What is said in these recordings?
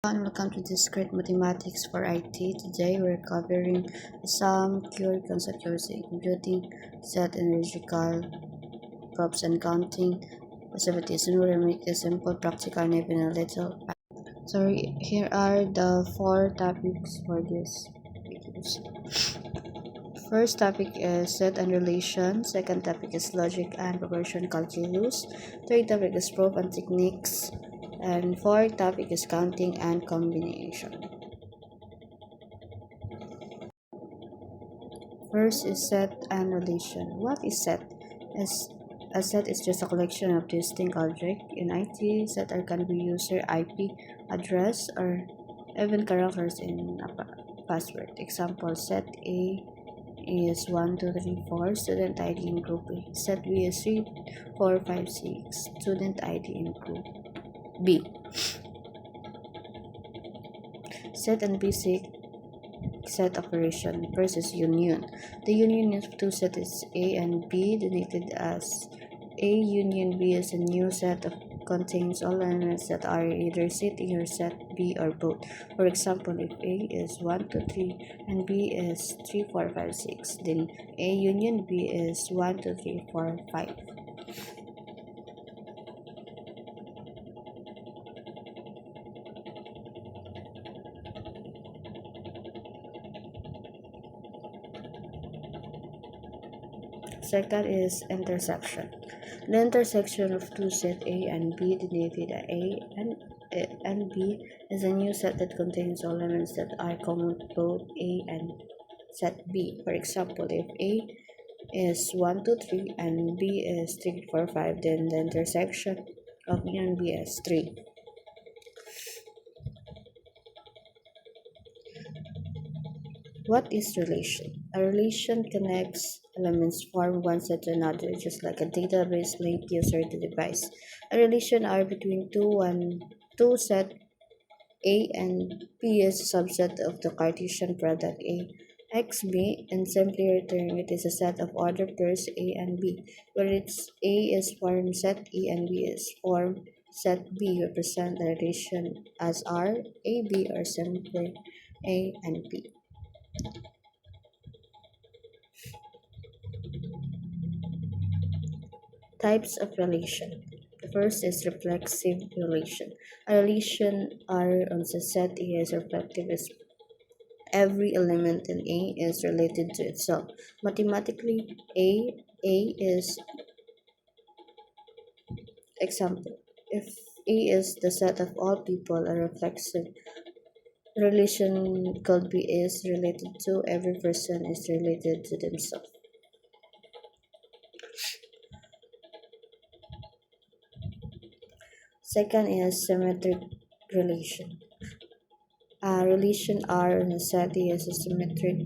everyone, welcome to Discrete Mathematics for IT. Today we're covering some pure concepts including set analytical props and counting possibilities, and we'll make this simple, practical, and even a little. So here are the 4 topics for this videos. First topic is set and relation. Second topic is logic and proportion calculus. Third topic is proof and techniques. And fourth topic is counting and combination. First is set and relation. What is set? A set is just a collection of distinct objects. In IT, set can be user IP address or even characters in a password. Example, set A is 1, 2, 3, 4, student ID in group A. Set B is 3, 4, 5, 6, student ID in group B. Set and basic set operation. First is union. The union of two sets A and B denoted as A union B is a new set of contains all elements that are either set A or set B or both. For example, if A is 1, 2, 3 and B is 3, 4, 5, 6, then A union B is 1, 2, 3, 4, 5. Second is intersection. The intersection of two sets A and B denoted A and B is a new set that contains all elements that are common to both A and set B. For example, if A is 1, 2, 3 and B is 3, 4, 5, then the intersection of A and B is 3. What is relation? A relation connects elements from one set to another, just like a database linked user to device. A relation are between two set A and B is a subset of the Cartesian product A x B, and simply return it is a set of order pairs A and B, where its A is form set A and B is form set B. Represent the relation as R, A, B, or simply A and B. Types of relation. The first is reflexive relation. A relation R on the set A is reflective as every element in A is related to itself. Mathematically, A is example. If A is the set of all people, a reflexive relation could be is related to every person is related to themselves. Second is symmetric relation. A relation R in a set is a symmetric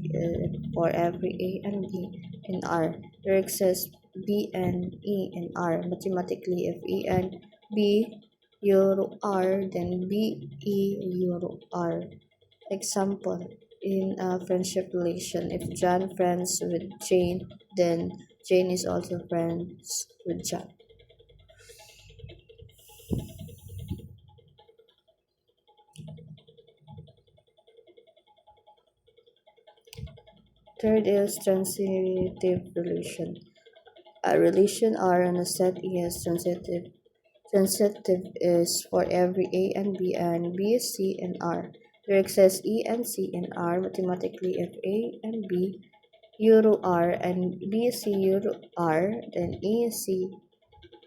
for every A and B in R. There exists B and E in R. Mathematically, if A and B euro R, then B E euro R. Example, in a friendship relation, if John friends with Jane, then Jane is also friends with John. Third is transitive relation. A relation R on a set is transitive. Transitive is for every A and B, C, and R. There exists E and C in R. Mathematically, if A and B euro R and B C euro R, then E C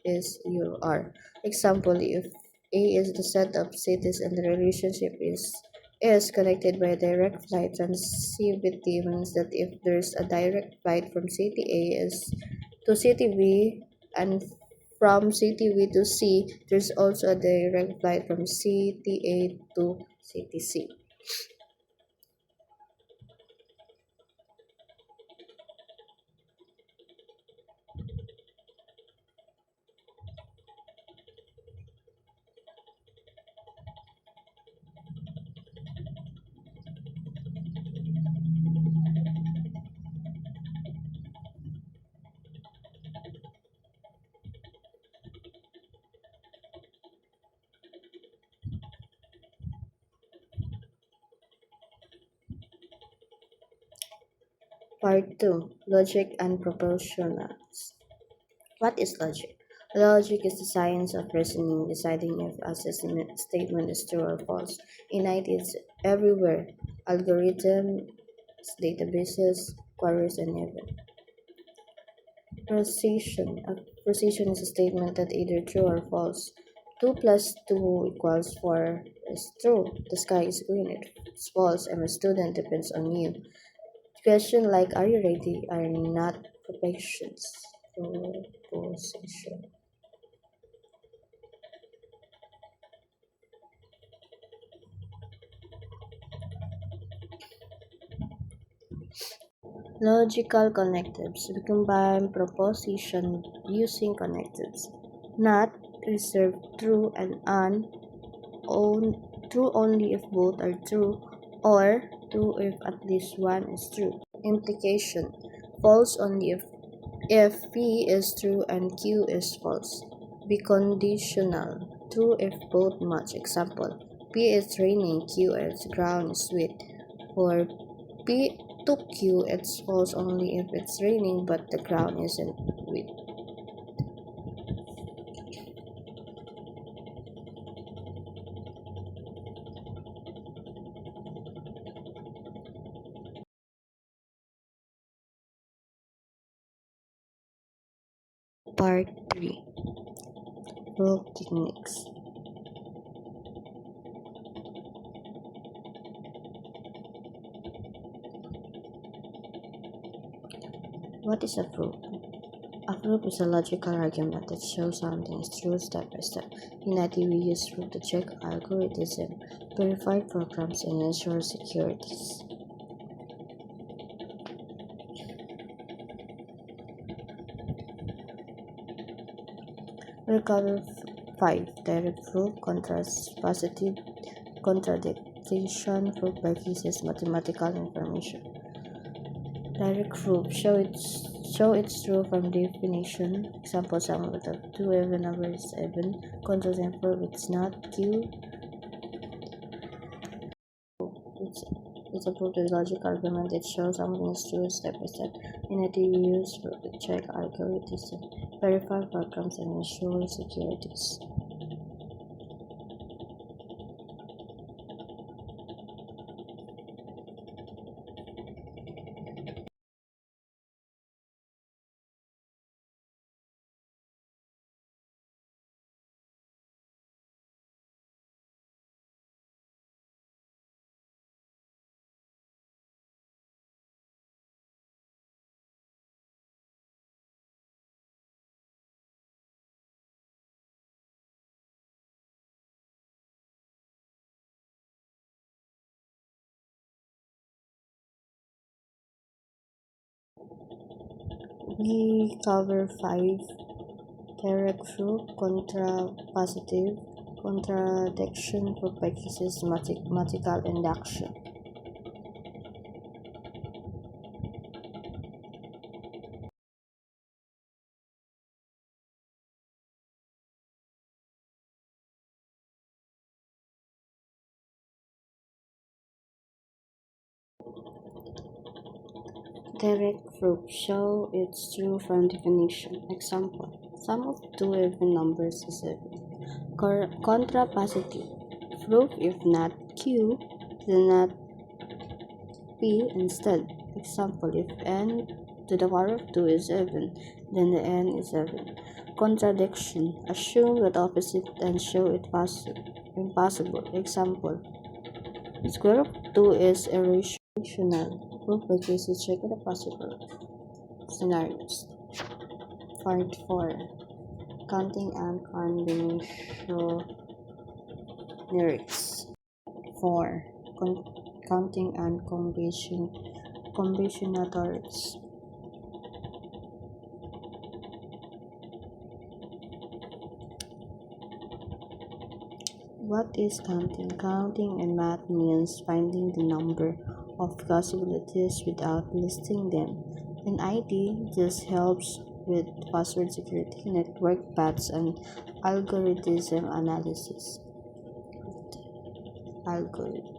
is euro R. Example, if A is the set of cities and the relationship is connected by a direct flight, transitivity means that if there's a direct flight from city A is to city B, and from city B to C, there's also a direct flight from city A to city C. Part 2. Logic and Proportionals. What is logic? Logic is the science of reasoning, deciding if a statement is true or false. In IT, it's everywhere. Algorithms, databases, queries, and even precision. A precision is a statement that either true or false. 2 plus 2 equals 4 is true. The sky is green. It's false. I'm a student depends on you. Questions like are you ready are not propositions. Proposition. Logical connectives. We combine proposition using connectives. Not reserved true and true only if both are true, or true if at least one is true. Implication. False only if P is true and Q is false. Be conditional. True if both match. Example. P is raining, Q is ground is wet. For P to Q, it's false only if it's raining but the ground isn't wet. Part 3. Proof techniques. What is a proof? A proof is a logical argument that shows something is true step by step. In IT, we use proof to check algorithms, verify programs, and ensure securities. We'll cover 5. Direct proof, contrast, positive contradiction, proof by cases, mathematical information. Direct proof, show it's true from definition. Example, sum of the two even numbers is even. Contrast and proof it's not. Q. It's a proof to logical argument. It shows something is true step by step. In IT, we use proof to check algorithms, verify programs, and ensure securities. We cover 5. Direct proof, contrapositive, contradiction, proof by cases, mathematical induction. Direct proof, show it's true from definition. Example, sum of two even numbers is 7. Contrapositive, proof if not Q, then not P instead. Example, if n to the power of 2 is 7, then the n is 7. Contradiction, assume that opposite and show it impossible. Example, square of 2 is irrational. Proof by cases, check the possible scenarios. Part 4. Counting and combinatorics. 4. Counting and combinatorics. What is counting? Counting in math means finding the number of possibilities without listing them. In IT, this helps with password security, network paths, and algorithm analysis. Algorithm.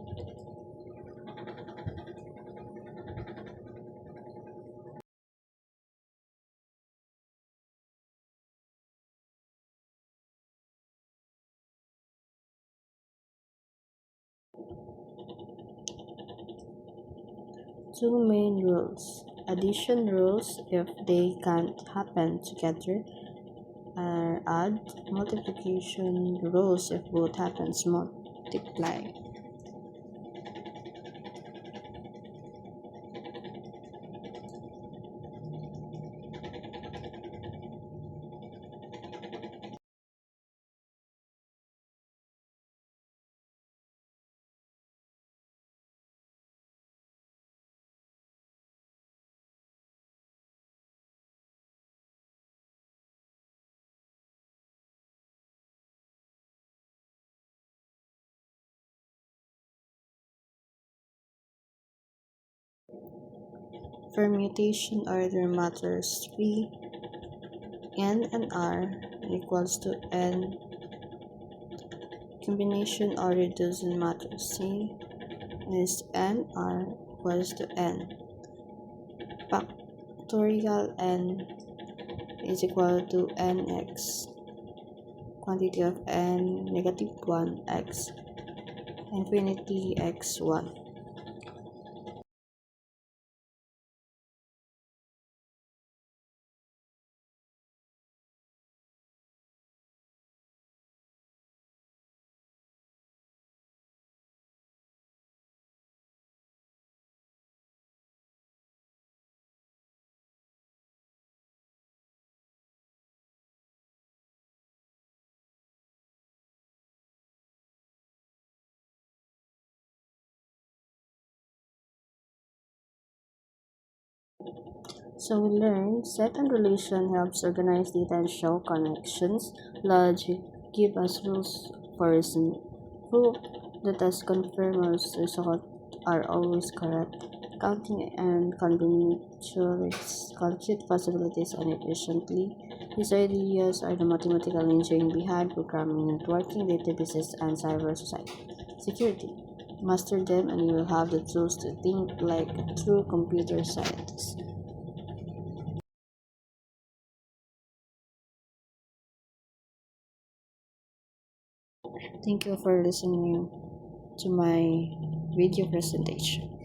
two main rules. Addition rules, if they can't happen together, are add. Multiplication rules, if both happens, multiply. Permutation order matters 3. N and R equals to N. Combination order doesn't matter. C is N R equals to N. Factorial N is equal to Nx. Quantity of N negative 1 x. Infinity x1. So we learned set and relation helps organize data and show connections. Logic give us rules for reasoning. Proof that as confirmers results are always correct. Counting and combinatorics compute possibilities and efficiently. These ideas are the mathematical engineering behind programming, networking, databases, and cyber security. Master them and you will have the tools to think like a true computer scientist. Thank you for listening to my video presentation.